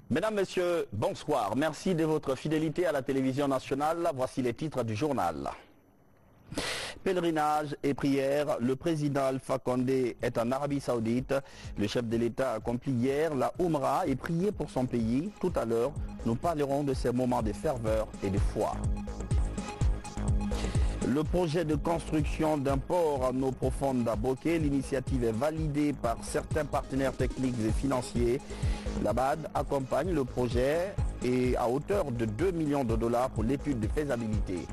Mesdames, Messieurs, bonsoir. Merci de votre fidélité à la télévision nationale. Voici les titres du journal. Pèlerinage et prière, le président Alpha Condé est en Arabie Saoudite. Le chef de l'État a accompli hier la Oumra et prié pour son pays. Tout à l'heure, nous parlerons de ces moments de ferveur et de foi. Le projet de construction d'un port en eau profonde à Bokeh, l'initiative est validée par certains partenaires techniques et financiers. La BAD accompagne le projet et à hauteur de 2 millions de dollars pour l'étude de faisabilité.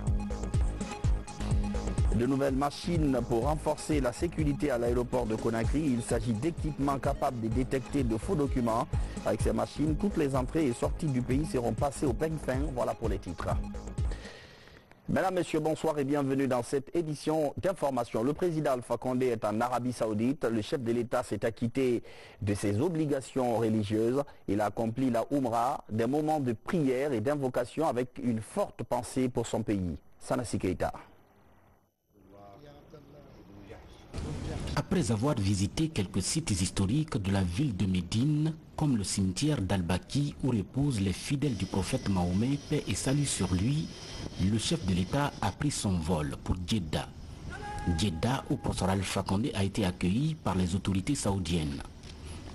De nouvelles machines pour renforcer la sécurité à l'aéroport de Conakry. Il s'agit d'équipements capables de détecter de faux documents. Avec ces machines, toutes les entrées et sorties du pays seront passées au peigne fin. Voilà pour les titres. Mesdames, Messieurs, bonsoir et bienvenue dans cette édition d'information. Le président Alpha Condé est en Arabie Saoudite. Le chef de l'État s'est acquitté de ses obligations religieuses. Il a accompli la Oumra, des moments de prière et d'invocation avec une forte pensée pour son pays. Sanassi Keita. Après avoir visité quelques sites historiques de la ville de Médine, comme le cimetière d'Al-Baqi où reposent les fidèles du prophète Mahomet, paix et salut sur lui, le chef de l'État a pris son vol pour Djeddah. Djeddah où professeur Alpha Condé a été accueilli par les autorités saoudiennes.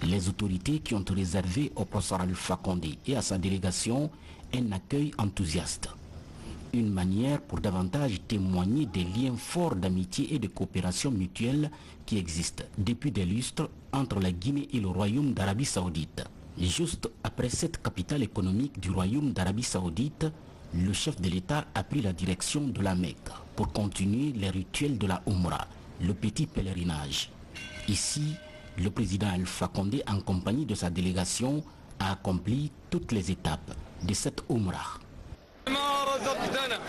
Les autorités qui ont réservé au professeur Alpha Condé et à sa délégation un accueil enthousiaste. Une manière pour davantage témoigner des liens forts d'amitié et de coopération mutuelle qui existent depuis des lustres entre la Guinée et le Royaume d'Arabie Saoudite. Juste après cette capitale économique du Royaume d'Arabie Saoudite, le chef de l'État a pris la direction de la Mecque pour continuer les rituels de la Oumra, le petit pèlerinage. Ici, le président Alpha Condé, en compagnie de sa délégation, a accompli toutes les étapes de cette Oumra. رزقتنا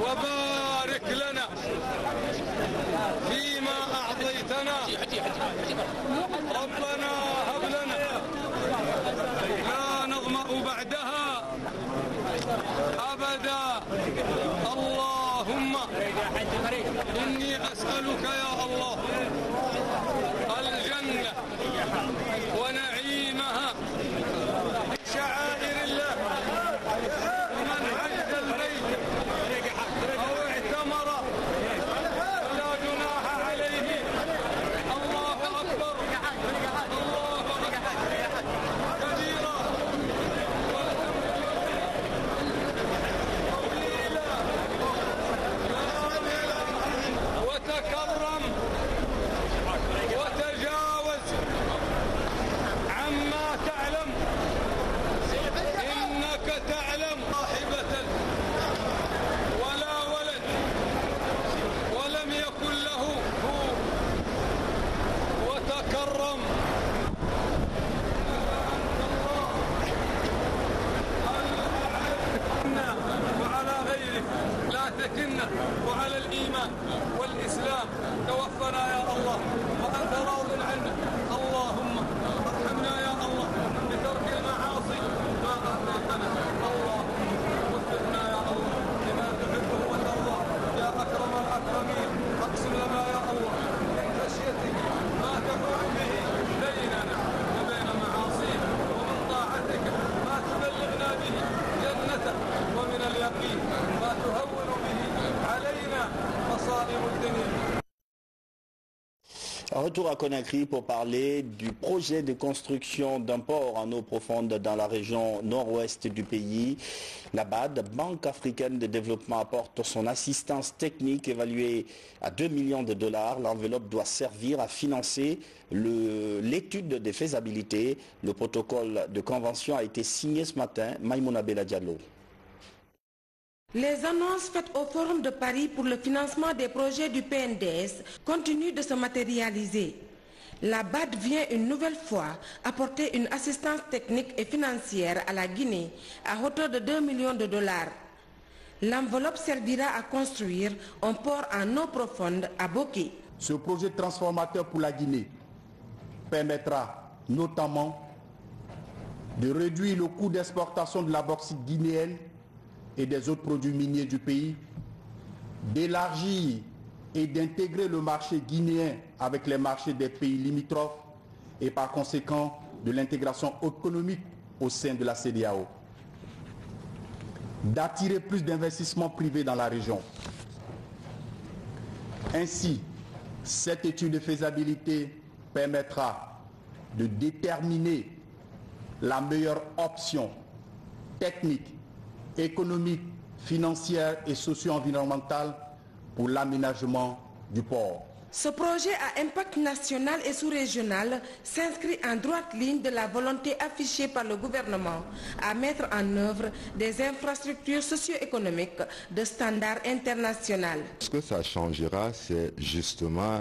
وبارك لنا فيما أعطيتنا ربنا هب لنا لا نظمأ بعدها أبدا اللهم إني أسألك يا الله الجنة ونعيمها شعائر الله ومن حج البيت أو اعتمر فلا جناح عليه الله أكبر الله أكبر كبيرا وتكرم وتجاوز عما تعلم إنك تعلم صاحبة ولا ولد ولم يكن له هو وتكرم وعلى غيره لا تكلنا وعلى الإيمان والإسلام توفنا يا الله وأنت راض عنا اللهم ارحمنا يا الله بترك المعاصي ما أهديتنا اللهم وفقنا يا الله لما تحبه وترضى يا أكرم الأكرمين أقسم لنا يا الله من خشيتك ما تحول به بيننا وبين معاصيك ومن طاعتك ما تبلغنا به جنتك ومن اليقين ما تهون به علينا مصائب الدنيا. Retour à Conakry pour parler du projet de construction d'un port en eau profonde dans la région nord-ouest du pays. La BAD, Banque africaine de développement, apporte son assistance technique évaluée à 2 millions de dollars. L'enveloppe doit servir à financer l'étude de faisabilité. Le protocole de convention a été signé ce matin. Maïmouna Bella Diallo. Les annonces faites au Forum de Paris pour le financement des projets du PNDS continuent de se matérialiser. La BAD vient une nouvelle fois apporter une assistance technique et financière à la Guinée à hauteur de 2 millions de dollars. L'enveloppe servira à construire un port en eau profonde à Bokeh. Ce projet transformateur pour la Guinée permettra notamment de réduire le coût d'exportation de la bauxite guinéenne et des autres produits miniers du pays, d'élargir et d'intégrer le marché guinéen avec les marchés des pays limitrophes et par conséquent de l'intégration économique au sein de la CEDEAO, d'attirer plus d'investissements privés dans la région. Ainsi, cette étude de faisabilité permettra de déterminer la meilleure option technique, économique, financière et socio-environnementale pour l'aménagement du port. Ce projet à impact national et sous-régional s'inscrit en droite ligne de la volonté affichée par le gouvernement à mettre en œuvre des infrastructures socio-économiques de standard international. Ce que ça changera, c'est justement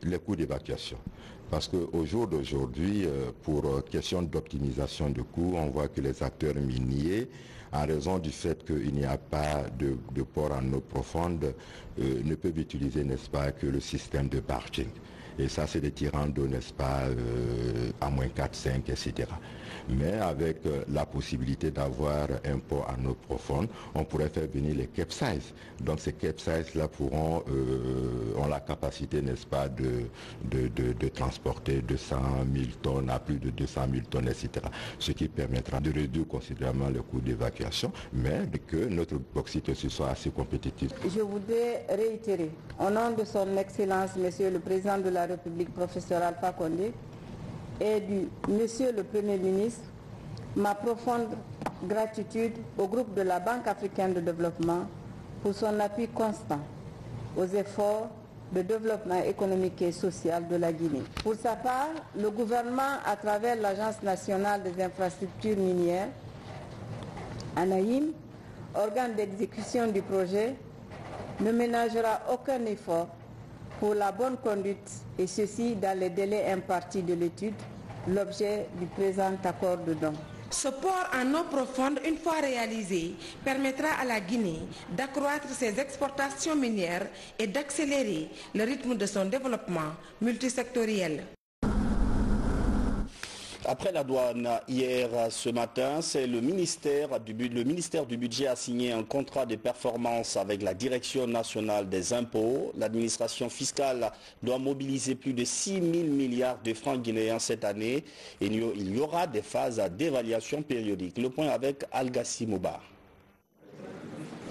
les coûts d'évacuation. Parce qu'au jour d'aujourd'hui, pour question d'optimisation de coûts, on voit que les acteurs miniers, en raison du fait qu'il n'y a pas de port en eau profonde, ne peuvent utiliser, n'est-ce pas, que le système de barging. Et ça, c'est des tirants d'eau, n'est-ce pas, à moins 4, 5, etc. Mais avec la possibilité d'avoir un port en eau profonde, on pourrait faire venir les capsizes. Donc ces capsizes-là ont la capacité, n'est-ce pas, de transporter 200 000 tonnes à plus de 200 000 tonnes, etc. Ce qui permettra de réduire considérablement le coût d'évacuation, mais que notre bauxite aussi soit assez compétitif. Je voudrais réitérer, au nom de son Excellence, Monsieur le Président de la République, professeur Alpha Condé, et du Monsieur le Premier ministre, ma profonde gratitude au groupe de la Banque africaine de développement pour son appui constant aux efforts de développement économique et social de la Guinée. Pour sa part, le gouvernement, à travers l'Agence nationale des infrastructures minières, ANAIM, organe d'exécution du projet, ne ménagera aucun effort pour la bonne conduite, et ceci dans les délais impartis de l'étude, l'objet du présent accord de don. Ce port en eau profonde, une fois réalisé, permettra à la Guinée d'accroître ses exportations minières et d'accélérer le rythme de son développement multisectoriel. Après la douane, hier, ce matin, c'est le ministère du Budget a signé un contrat de performance avec la Direction nationale des impôts. L'administration fiscale doit mobiliser plus de 6 000 milliards de francs guinéens cette année. Et il y aura des phases d'évaluation périodique. Le point avec Al-Gassi Mouba.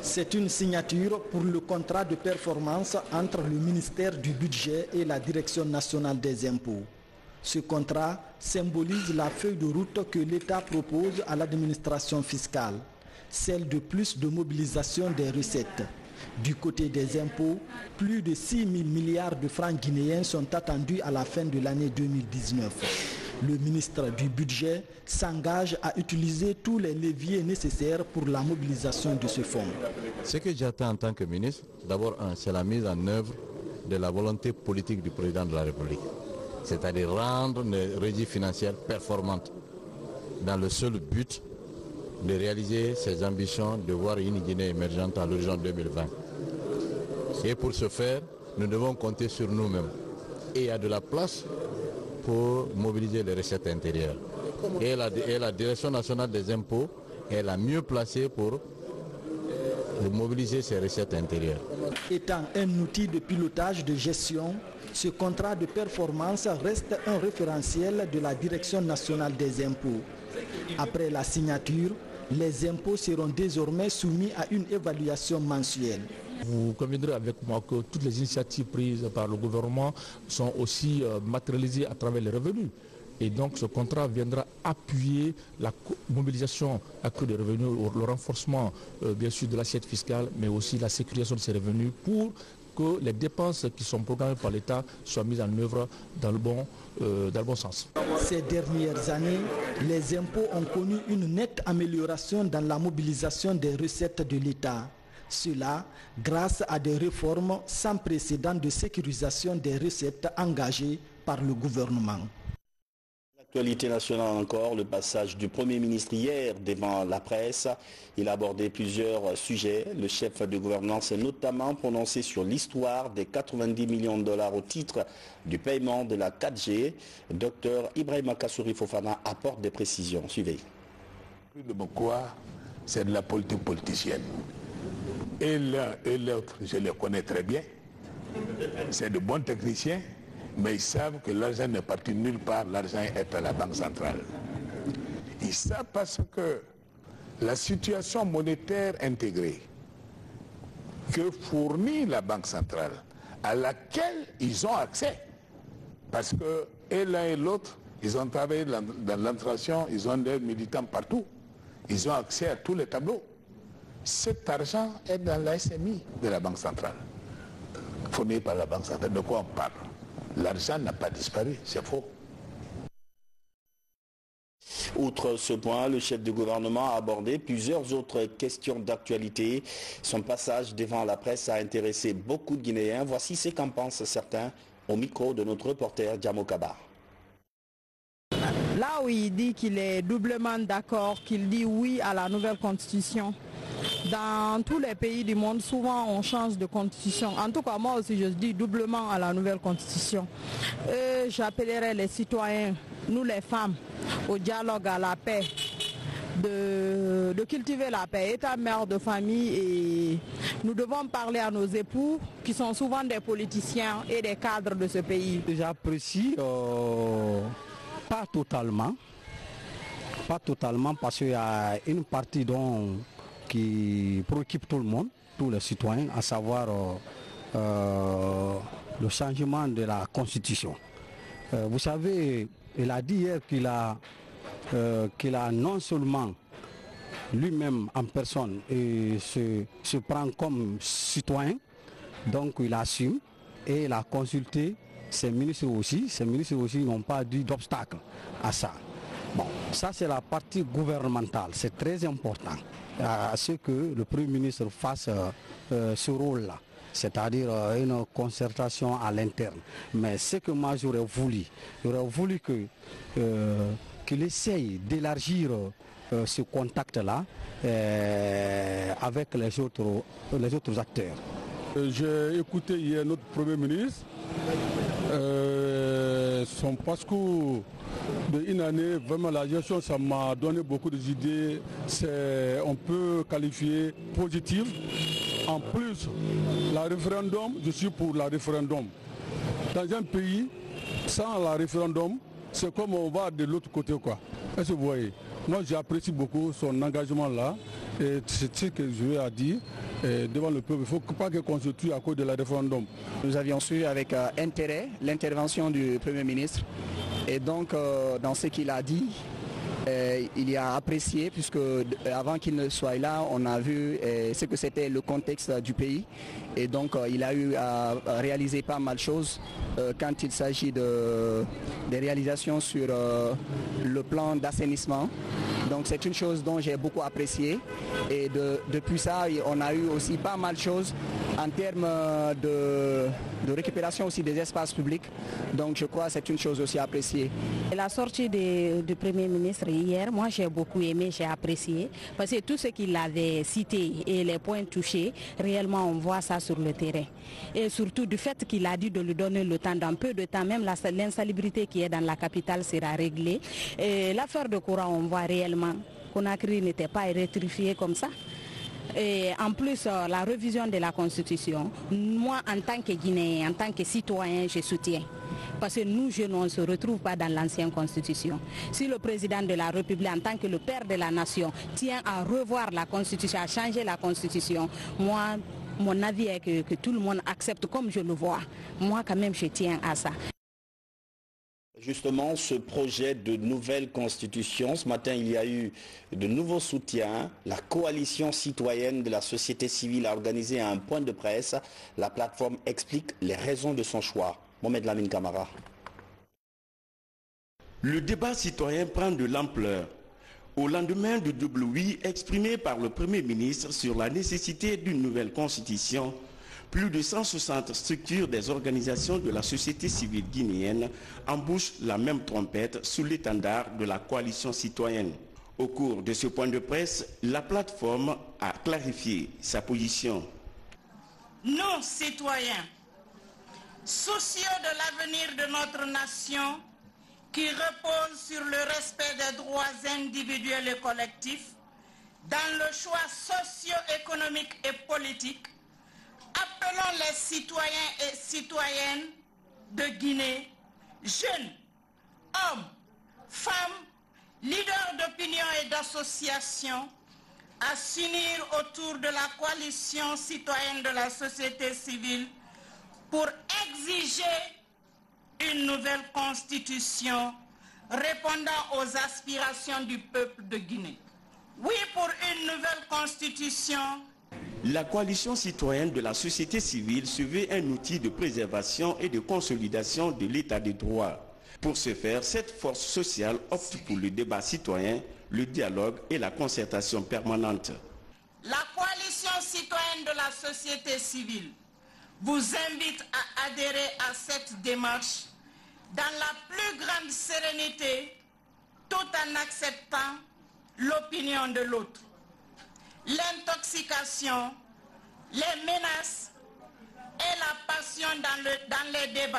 C'est une signature pour le contrat de performance entre le ministère du Budget et la Direction nationale des impôts. Ce contrat symbolise la feuille de route que l'État propose à l'administration fiscale, celle de plus de mobilisation des recettes. Du côté des impôts, plus de 6 000 milliards de francs guinéens sont attendus à la fin de l'année 2019. Le ministre du Budget s'engage à utiliser tous les leviers nécessaires pour la mobilisation de ce fonds. Ce que j'attends en tant que ministre, d'abord, c'est la mise en œuvre de la volonté politique du président de la République. C'est-à-dire rendre les régies financières performantes dans le seul but de réaliser ses ambitions de voir une Guinée émergente à l'horizon 2020. Et pour ce faire, nous devons compter sur nous-mêmes. Et il y a de la place pour mobiliser les recettes intérieures. Et la Direction nationale des impôts est la mieux placée pour mobiliser ces recettes intérieures. Étant un outil de pilotage de gestion, ce contrat de performance reste un référentiel de la Direction nationale des impôts. Après la signature, les impôts seront désormais soumis à une évaluation mensuelle. Vous conviendrez avec moi que toutes les initiatives prises par le gouvernement sont aussi matérialisées à travers les revenus. Et donc ce contrat viendra appuyer la mobilisation accrue des revenus, le renforcement bien sûr de l'assiette fiscale, mais aussi la sécurisation de ces revenus pour que les dépenses qui sont programmées par l'État soient mises en œuvre dans le bon sens. Ces dernières années, les impôts ont connu une nette amélioration dans la mobilisation des recettes de l'État. Cela grâce à des réformes sans précédent de sécurisation des recettes engagées par le gouvernement. L'actualité nationale encore, le passage du Premier ministre hier devant la presse. Il a abordé plusieurs sujets. Le chef de gouvernement s'est notamment prononcé sur l'histoire des 90 millions de dollars au titre du paiement de la 4G. Dr Ibrahima Kassouri Fofana apporte des précisions. Suivez. Le Bokwa, c'est de la politique politicienne. Et l'un et l'autre, je les connais très bien. C'est de bons techniciens. mais ils savent que l'argent n'est parti nulle part, l'argent est à la Banque centrale. Ils savent parce que la situation monétaire intégrée que fournit la Banque centrale, à laquelle ils ont accès, parce que et l'un et l'autre, ils ont travaillé dans l'administration, ils ont des militants partout, ils ont accès à tous les tableaux. Cet argent est dans la SMI de la Banque centrale, fourni par la Banque centrale. De quoi on parle? L'argent n'a pas disparu, c'est faux. Outre ce point, le chef du gouvernement a abordé plusieurs autres questions d'actualité. Son passage devant la presse a intéressé beaucoup de Guinéens. Voici ce qu'en pensent certains au micro de notre reporter Diamo Kaba. Là où il dit qu'il est doublement d'accord, qu'il dit oui à la nouvelle constitution, dans tous les pays du monde, souvent on change de constitution. En tout cas, moi aussi je dis doublement à la nouvelle constitution. J'appellerai les citoyens, nous les femmes, au dialogue, à la paix, de cultiver la paix, état mère de famille, et nous devons parler à nos époux qui sont souvent des politiciens et des cadres de ce pays. J'apprécie pas totalement parce qu'il y a une partie qui préoccupe tout le monde, tous les citoyens, à savoir le changement de la constitution. Vous savez, il a dit hier qu'il a non seulement lui-même en personne et se prend comme citoyen, donc il assume, et il a consulté ses ministres aussi n'ont pas dit d'obstacle à ça. Bon, ça c'est la partie gouvernementale, c'est très important à ce que le Premier ministre fasse ce rôle-là, c'est-à-dire une concertation à l'interne. Mais ce que moi j'aurais voulu qu'il essaye d'élargir ce contact-là avec les autres acteurs. J'ai écouté hier notre Premier ministre, son parcours d'une année, vraiment la gestion, ça m'a donné beaucoup d'idées, on peut qualifier positive. En plus, la référendum, je suis pour la référendum. Dans un pays, sans la référendum, c'est comme on va de l'autre côté, quoi. Est-ce que vous voyez? Moi, j'apprécie beaucoup son engagement là, et c'est ce que je lui ai dit devant le peuple. Il ne faut pas qu'il constitue à cause de la référendum. Nous avions suivi avec intérêt l'intervention du Premier ministre, et donc dans ce qu'il a dit, il y a apprécié, puisque avant qu'il ne soit là, on a vu ce que c'était le contexte du pays, et donc il a eu à réaliser pas mal de choses quand il s'agit des réalisations sur le plan d'assainissement. Donc c'est une chose dont j'ai beaucoup apprécié, et depuis ça on a eu aussi pas mal de choses en termes de récupération aussi des espaces publics. Donc je crois que c'est une chose aussi appréciée. La sortie du Premier ministre hier, moi j'ai beaucoup aimé, j'ai apprécié, parce que tout ce qu'il avait cité et les points touchés, réellement on voit ça sur le terrain. Et surtout du fait qu'il a dit de lui donner le temps, dans peu de temps, même l'insalubrité qui est dans la capitale sera réglée. Et l'affaire de courant, on voit réellement Conakry n'était pas électrifié comme ça. Et en plus, la révision de la Constitution, moi en tant que Guinéen, en tant que citoyen, je soutiens. Parce que nous, jeunes, on ne se retrouve pas dans l'ancienne Constitution. Si le président de la République, en tant que le père de la nation, tient à revoir la Constitution, à changer la Constitution, moi, mon avis est que tout le monde accepte comme je le vois. Moi, quand même, je tiens à ça. Justement, ce projet de nouvelle constitution, ce matin, il y a eu de nouveaux soutiens. La coalition citoyenne de la société civile a organisé un point de presse. La plateforme explique les raisons de son choix. Mohamed Lamine Camara. Le débat citoyen prend de l'ampleur. Au lendemain du double oui exprimé par le Premier ministre sur la nécessité d'une nouvelle constitution, plus de 160 structures des organisations de la société civile guinéenne embouchent la même trompette sous l'étendard de la coalition citoyenne. Au cours de ce point de presse, la plateforme a clarifié sa position. Nous, citoyens, soucieux de l'avenir de notre nation, qui repose sur le respect des droits individuels et collectifs, dans le choix socio-économique et politique, appelons les citoyens et citoyennes de Guinée, jeunes, hommes, femmes, leaders d'opinion et d'associations, à s'unir autour de la coalition citoyenne de la société civile pour exiger une nouvelle constitution répondant aux aspirations du peuple de Guinée. Oui pour une nouvelle constitution. La coalition citoyenne de la société civile se veut un outil de préservation et de consolidation de l'état de droit. Pour ce faire, cette force sociale opte pour le débat citoyen, le dialogue et la concertation permanente. La coalition citoyenne de la société civile vous invite à adhérer à cette démarche dans la plus grande sérénité, tout en acceptant l'opinion de l'autre. L'intoxication, les menaces et la passion dans les débats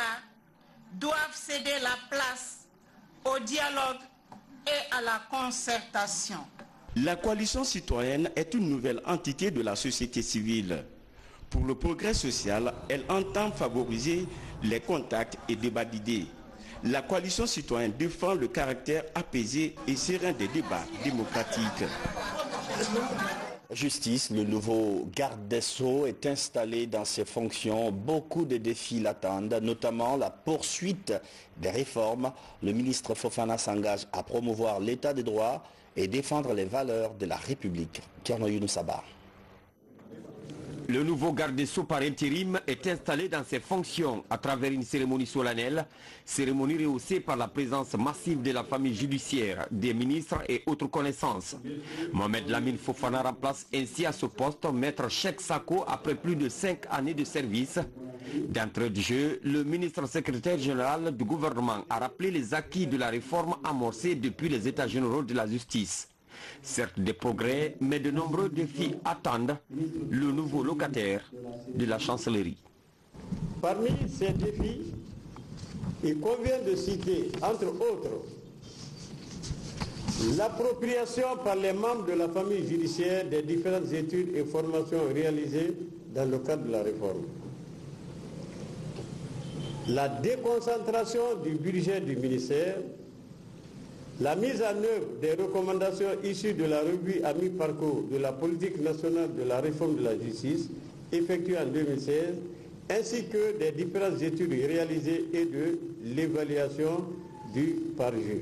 doivent céder la place au dialogue et à la concertation. La coalition citoyenne est une nouvelle entité de la société civile. Pour le progrès social, elle entend favoriser les contacts et débats d'idées. La coalition citoyenne défend le caractère apaisé et serein des débats démocratiques. Justice, le nouveau garde des Sceaux est installé dans ses fonctions. Beaucoup de défis l'attendent, notamment la poursuite des réformes. Le ministre Fofana s'engage à promouvoir l'état de droit et défendre les valeurs de la République. Thierno Younoussaba. Le nouveau garde des Sceaux par intérim est installé dans ses fonctions à travers une cérémonie solennelle, cérémonie rehaussée par la présence massive de la famille judiciaire, des ministres et autres connaissances. Mohamed Lamine Fofana remplace ainsi à ce poste Maître Cheikh Sako après plus de 5 années de service. D'entrée de jeu, le ministre secrétaire général du gouvernement a rappelé les acquis de la réforme amorcée depuis les états généraux de la justice. Certes des progrès, mais de nombreux défis attendent le nouveau locataire de la chancellerie. Parmi ces défis, il convient de citer, entre autres, l'appropriation par les membres de la famille judiciaire des différentes études et formations réalisées dans le cadre de la réforme. La déconcentration du budget du ministère, la mise en œuvre des recommandations issues de la revue à mi-parcours de la politique nationale de la réforme de la justice effectuée en 2016, ainsi que des différentes études réalisées et de l'évaluation du parjure.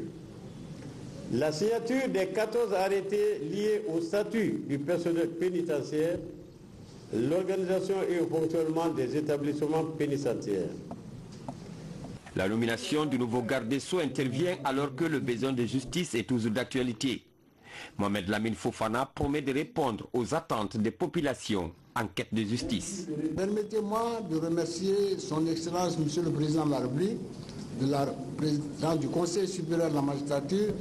La signature des 14 arrêtés liés au statut du personnel pénitentiaire, l'organisation et le fonctionnement des établissements pénitentiaires. La nomination du nouveau garde des Sceaux intervient alors que le besoin de justice est toujours d'actualité. Mohamed Lamine Fofana promet de répondre aux attentes des populations en quête de justice. Permettez-moi de remercier son Excellence, Monsieur le Président de la République, de la présidence du Conseil supérieur de la magistrature,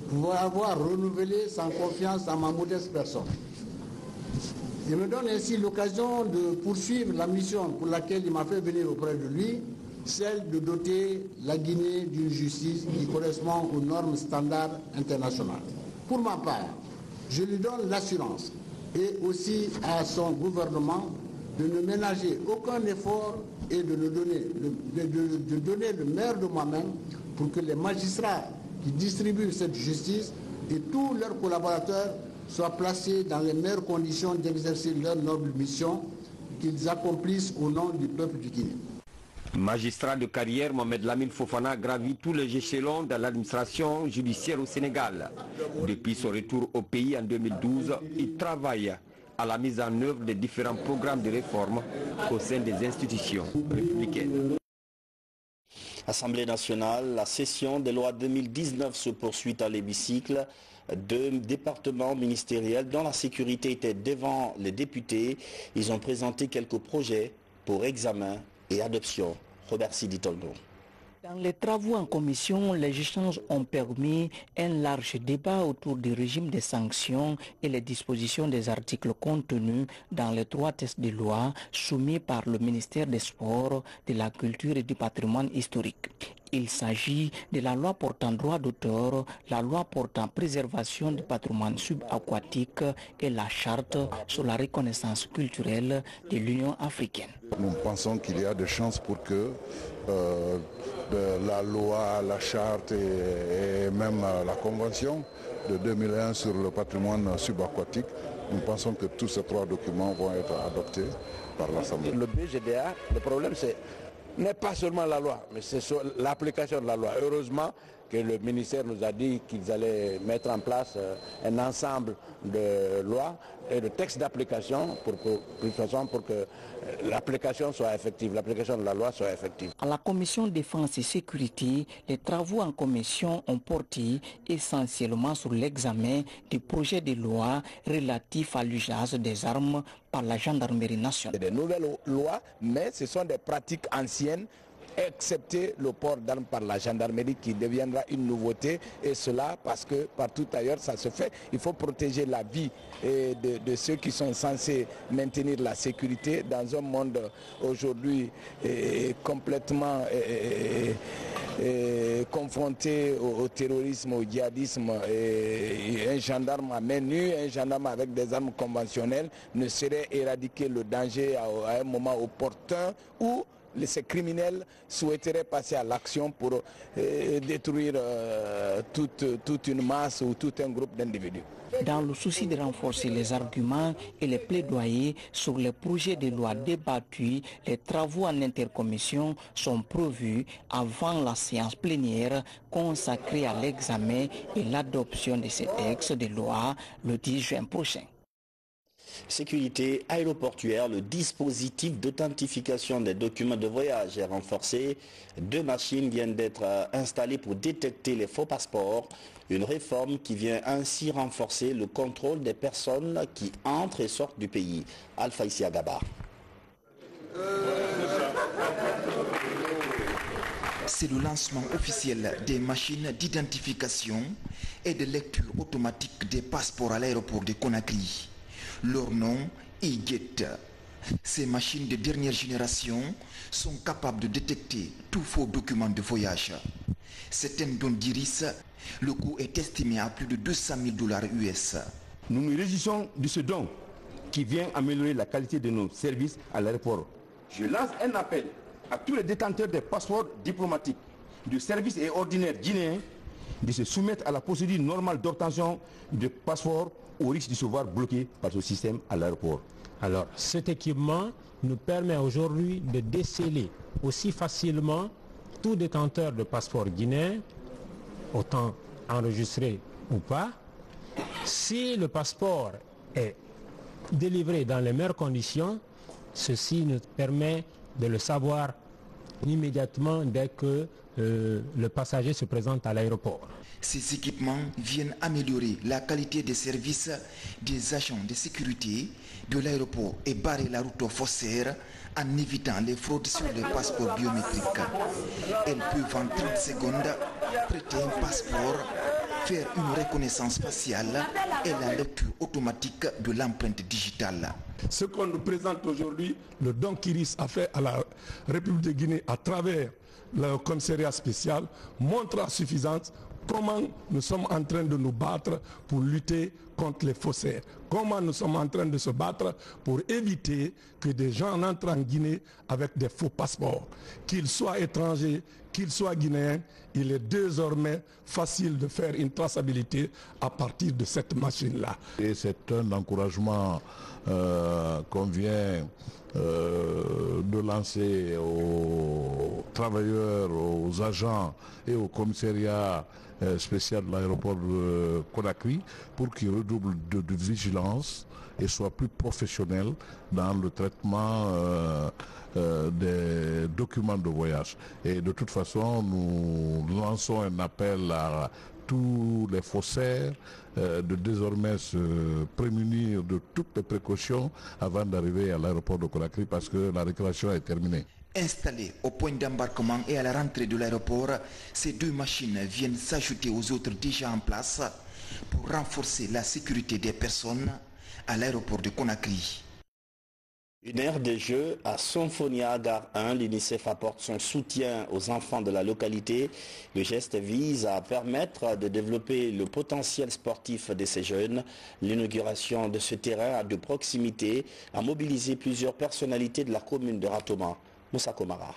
pour avoir renouvelé sa confiance en ma modeste personne. Il me donne ainsi l'occasion de poursuivre la mission pour laquelle il m'a fait venir auprès de lui, celle de doter la Guinée d'une justice qui correspond aux normes standards internationales. Pour ma part, je lui donne l'assurance et aussi à son gouvernement de ne ménager aucun effort et de donner le meilleur de moi-même pour que les magistrats qui distribuent cette justice et tous leurs collaborateurs soient placés dans les meilleures conditions d'exercer leur noble mission qu'ils accomplissent au nom du peuple du Guinée. Magistrat de carrière, Mohamed Lamine Fofana gravit tous les échelons de l'administration judiciaire au Sénégal. Depuis son retour au pays en 2012, il travaille à la mise en œuvre des différents programmes de réforme au sein des institutions républicaines. Assemblée nationale, la session des lois 2019 se poursuit à l'hémicycle. 2 départements ministériels dont la sécurité était devant les députés. Ils ont présenté quelques projets pour examen et adoption. Robert Siditolno. Dans les travaux en commission, les échanges ont permis un large débat autour du régime des sanctions et les dispositions des articles contenus dans les 3 textes de loi soumis par le ministère des Sports, de la Culture et du Patrimoine historique. Il s'agit de la loi portant droit d'auteur, la loi portant préservation du patrimoine subaquatique et la charte sur la reconnaissance culturelle de l'Union africaine. Nous pensons qu'il y a des chances pour que la loi, la charte et même la convention de 2001 sur le patrimoine subaquatique, nous pensons que tous ces trois documents vont être adoptés par l'Assemblée. Le BGDA, le problème n'est pas seulement la loi, mais c'est l'application de la loi. Heureusement que le ministère nous a dit qu'ils allaient mettre en place un ensemble de lois et de textes d'application pour que l'application soit effective, l'application de la loi soit effective. À la commission défense et sécurité, les travaux en commission ont porté essentiellement sur l'examen du projet de loi relatif à l'usage des armes par la gendarmerie nationale. Des nouvelles lois, mais ce sont des pratiques anciennes, excepté le port d'armes par la gendarmerie qui deviendra une nouveauté, et cela parce que partout ailleurs ça se fait. Il faut protéger la vie de ceux qui sont censés maintenir la sécurité dans un monde aujourd'hui complètement confronté au terrorisme, au djihadisme. Et un gendarme à main nue, un gendarme avec des armes conventionnelles ne saurait éradiquer le danger à un moment opportun où ces criminels souhaiteraient passer à l'action pour détruire toute une masse ou tout un groupe d'individus. Dans le souci de renforcer les arguments et les plaidoyers sur les projets de loi débattus, les travaux en intercommission sont prévus avant la séance plénière consacrée à l'examen et l'adoption de ces textes de loi le 10 juin prochain. Sécurité aéroportuaire, le dispositif d'authentification des documents de voyage est renforcé. 2 machines viennent d'être installées pour détecter les faux passeports. Une réforme qui vient ainsi renforcer le contrôle des personnes qui entrent et sortent du pays. Alpha Isiagaba. C'est le lancement officiel des machines d'identification et de lecture automatique des passeports à l'aéroport de Conakry. Leur nom est GET. Ces machines de dernière génération sont capables de détecter tout faux document de voyage. Certaines dons d'Iris, le coût est estimé à plus de $200 000 US. Nous nous réjouissons de ce don qui vient améliorer la qualité de nos services à l'aéroport. Je lance un appel à tous les détenteurs des passeports diplomatiques, de services et ordinaires guinéens de se soumettre à la procédure normale d'obtention de passeports au risque de se voir bloqué par ce système à l'aéroport. Alors, cet équipement nous permet aujourd'hui de déceler aussi facilement tout détenteur de passeport guinéen, autant enregistré ou pas. Si le passeport est délivré dans les meilleures conditions, ceci nous permet de le savoir immédiatement dès que le passager se présente à l'aéroport. Ces équipements viennent améliorer la qualité des services des agents de sécurité de l'aéroport et barrer la route aux faussaires en évitant les fraudes sur les passeports biométriques. Elles peuvent en 30 secondes prêter un passeport, faire une reconnaissance faciale et la lecture automatique de l'empreinte digitale. Ce qu'on nous présente aujourd'hui, le don qu'Iris a fait à la République de Guinée à travers le commissariat spécial, montre à suffisance comment nous sommes en train de nous battre pour lutter contre les faussaires. Comment nous sommes en train de se battre pour éviter que des gens entrent en Guinée avec des faux passeports. Qu'ils soient étrangers, qu'ils soient guinéens, il est désormais facile de faire une traçabilité à partir de cette machine-là. Et c'est un encouragement qu'on vient de lancer aux travailleurs, aux agents et au commissariat spécial de l'aéroport de Conakry pour qu'ils redoublent de vigilance et soient plus professionnels dans le traitement des documents de voyage. Et de toute façon, nous lançons un appel à tous les faussaires de désormais se prémunir de toutes les précautions avant d'arriver à l'aéroport de Conakry parce que la récréation est terminée. Installées au point d'embarquement et à la rentrée de l'aéroport, ces 2 machines viennent s'ajouter aux autres déjà en place pour renforcer la sécurité des personnes à l'aéroport de Conakry. Une aire de jeu à Sonfonia, Gare 1. L'UNICEF apporte son soutien aux enfants de la localité. Le geste vise à permettre de développer le potentiel sportif de ces jeunes. L'inauguration de ce terrain de proximité a mobilisé plusieurs personnalités de la commune de Ratoma. Moussa Komara.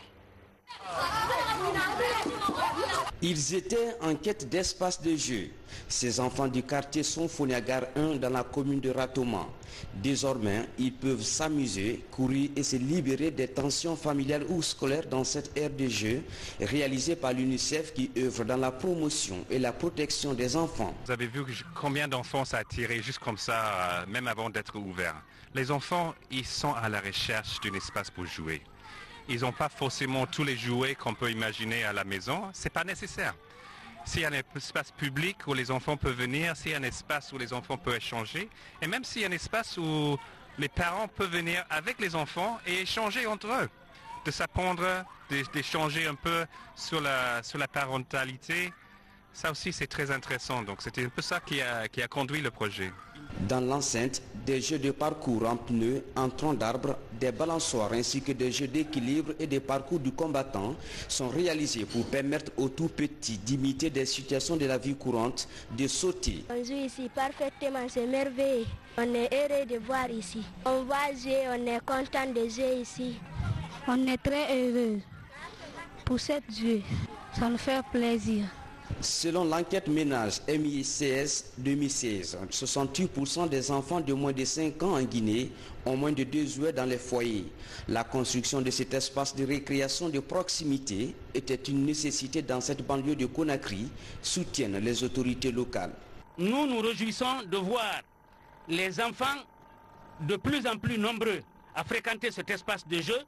Ils étaient en quête d'espace de jeu. Ces enfants du quartier Sonfonia Gare 1 dans la commune de Ratoma. Désormais, ils peuvent s'amuser, courir et se libérer des tensions familiales ou scolaires dans cette aire de jeu réalisée par l'UNICEF qui œuvre dans la promotion et la protection des enfants. Vous avez vu combien d'enfants ça a attiré juste comme ça, même avant d'être ouvert. Les enfants, ils sont à la recherche d'un espace pour jouer. Ils n'ont pas forcément tous les jouets qu'on peut imaginer à la maison. Ce n'est pas nécessaire. S'il y a un espace public où les enfants peuvent venir, s'il y a un espace où les enfants peuvent échanger, et même s'il y a un espace où les parents peuvent venir avec les enfants et échanger entre eux, de s'apprendre, d'échanger un peu sur la parentalité, ça aussi c'est très intéressant. Donc c'était un peu ça qui a conduit le projet. Dans l'enceinte, des jeux de parcours en pneus, en troncs d'arbres, des balançoires ainsi que des jeux d'équilibre et des parcours du combattant sont réalisés pour permettre aux tout petits d'imiter des situations de la vie courante, de sauter. On joue ici parfaitement, c'est merveilleux. On est heureux de voir ici. On va jouer, on est content de jouer ici. On est très heureux pour cette jeu. Ça nous fait plaisir. Selon l'enquête ménage MICS 2016, 68% des enfants de moins de 5 ans en Guinée ont moins de 2 jouets dans les foyers. La construction de cet espace de récréation de proximité était une nécessité dans cette banlieue de Conakry, soutiennent les autorités locales. Nous nous réjouissons de voir les enfants de plus en plus nombreux à fréquenter cet espace de jeu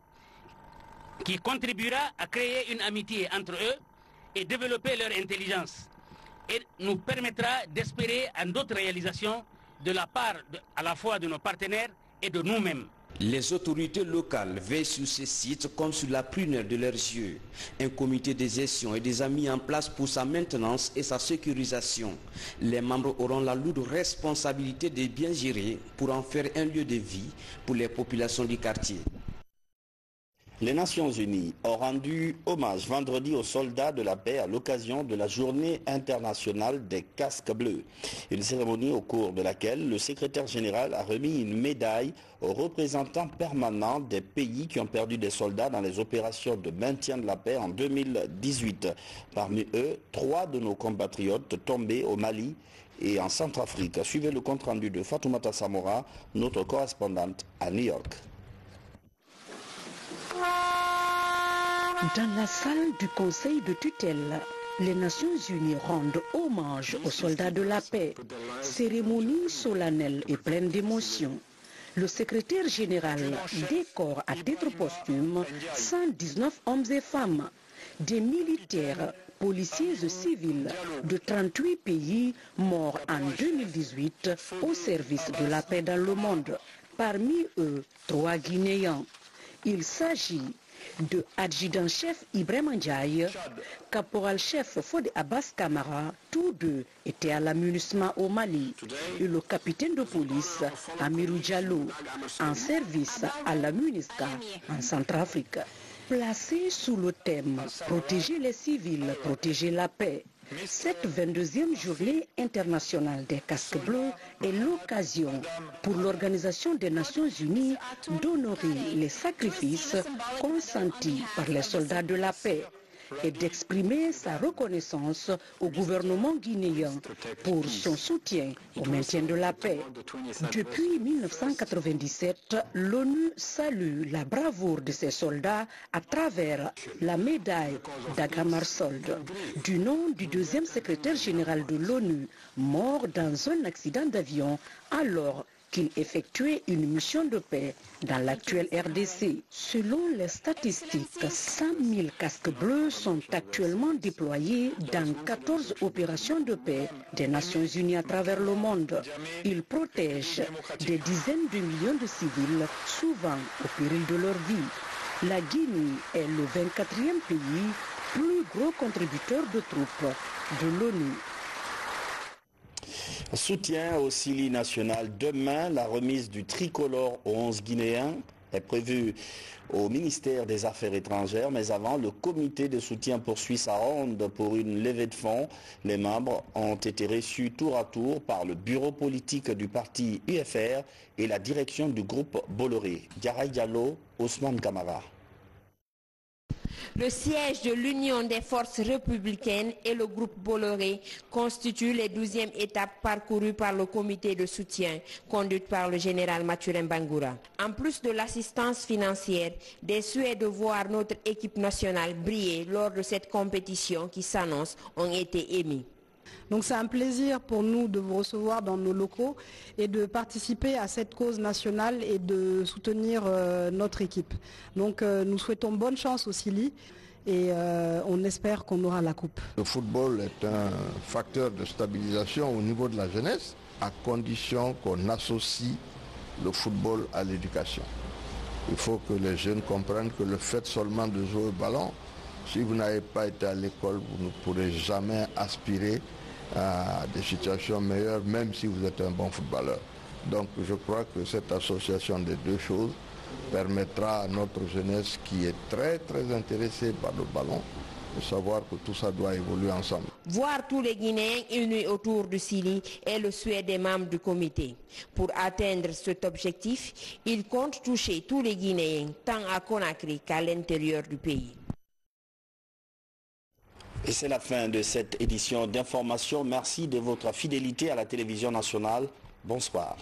qui contribuera à créer une amitié entre eux et développer leur intelligence et nous permettra d'espérer à d'autres réalisations de la part à la fois de nos partenaires et de nous-mêmes. Les autorités locales veillent sur ces sites comme sur la prunelle de leurs yeux. Un comité de gestion est déjà mis en place pour sa maintenance et sa sécurisation. Les membres auront la lourde responsabilité de bien gérer pour en faire un lieu de vie pour les populations du quartier. Les Nations Unies ont rendu hommage vendredi aux soldats de la paix à l'occasion de la journée internationale des casques bleus. Une cérémonie au cours de laquelle le secrétaire général a remis une médaille aux représentants permanents des pays qui ont perdu des soldats dans les opérations de maintien de la paix en 2018. Parmi eux, 3 de nos compatriotes tombés au Mali et en Centrafrique. Suivez le compte-rendu de Fatoumata Samora, notre correspondante à New York. Dans la salle du Conseil de tutelle, les Nations Unies rendent hommage aux soldats de la paix. Cérémonie solennelle et pleine d'émotion. Le secrétaire général décore à titre posthume 119 hommes et femmes, des militaires, policiers et civils de 38 pays morts en 2018 au service de la paix dans le monde. Parmi eux, 3 Guinéens. Il s'agit de adjudant-chef Ibrahima Ndiaye, caporal-chef Fodé Abbas Kamara, tous deux étaient à l'amunissement au Mali, et le capitaine de police Amirou Diallo, en service à la MINUSCA en Centrafrique. Placé sous le thème « Protéger les civils, protéger la paix », cette 22e journée internationale des casques bleus est l'occasion pour l'Organisation des Nations Unies d'honorer les sacrifices consentis par les soldats de la paix et d'exprimer sa reconnaissance au gouvernement guinéen pour son soutien au maintien de la paix. Depuis 1997, l'ONU salue la bravoure de ses soldats à travers la médaille d'Agramarssold, du nom du 2e secrétaire général de l'ONU, mort dans un accident d'avion alors qu'il effectuait une mission de paix dans l'actuelle RDC. Selon les statistiques, 100 000 casques bleus sont actuellement déployés dans 14 opérations de paix des Nations Unies à travers le monde. Ils protègent des dizaines de millions de civils, souvent au péril de leur vie. La Guinée est le 24e pays, plus gros contributeur de troupes de l'ONU. Soutien au Sili national. Demain, la remise du tricolore aux 11 Guinéens est prévu au ministère des Affaires étrangères. Mais avant, le comité de soutien poursuit sa ronde pour une levée de fonds. Les membres ont été reçus tour à tour par le bureau politique du parti UFR et la direction du groupe Bolloré. Diarra Diallo, Ousmane Kamara. Le siège de l'Union des forces républicaines et le groupe Bolloré constituent les 12e étapes parcourues par le comité de soutien conduite par le général Mathurin Bangoura. En plus de l'assistance financière, des souhaits de voir notre équipe nationale briller lors de cette compétition qui s'annonce ont été émis. Donc c'est un plaisir pour nous de vous recevoir dans nos locaux et de participer à cette cause nationale et de soutenir notre équipe. Donc nous souhaitons bonne chance au Sili et on espère qu'on aura la coupe. Le football est un facteur de stabilisation au niveau de la jeunesse, à condition qu'on associe le football à l'éducation. Il faut que les jeunes comprennent que le fait seulement de jouer au ballon, si vous n'avez pas été à l'école, vous ne pourrez jamais aspirer à des situations meilleures, même si vous êtes un bon footballeur. Donc je crois que cette association des deux choses permettra à notre jeunesse qui est très intéressée par le ballon de savoir que tout ça doit évoluer ensemble. Voir tous les Guinéens unis autour du Sili est le souhait des membres du comité. Pour atteindre cet objectif, ils comptent toucher tous les Guinéens, tant à Conakry qu'à l'intérieur du pays. Et c'est la fin de cette édition d'information. Merci de votre fidélité à la télévision nationale. Bonsoir.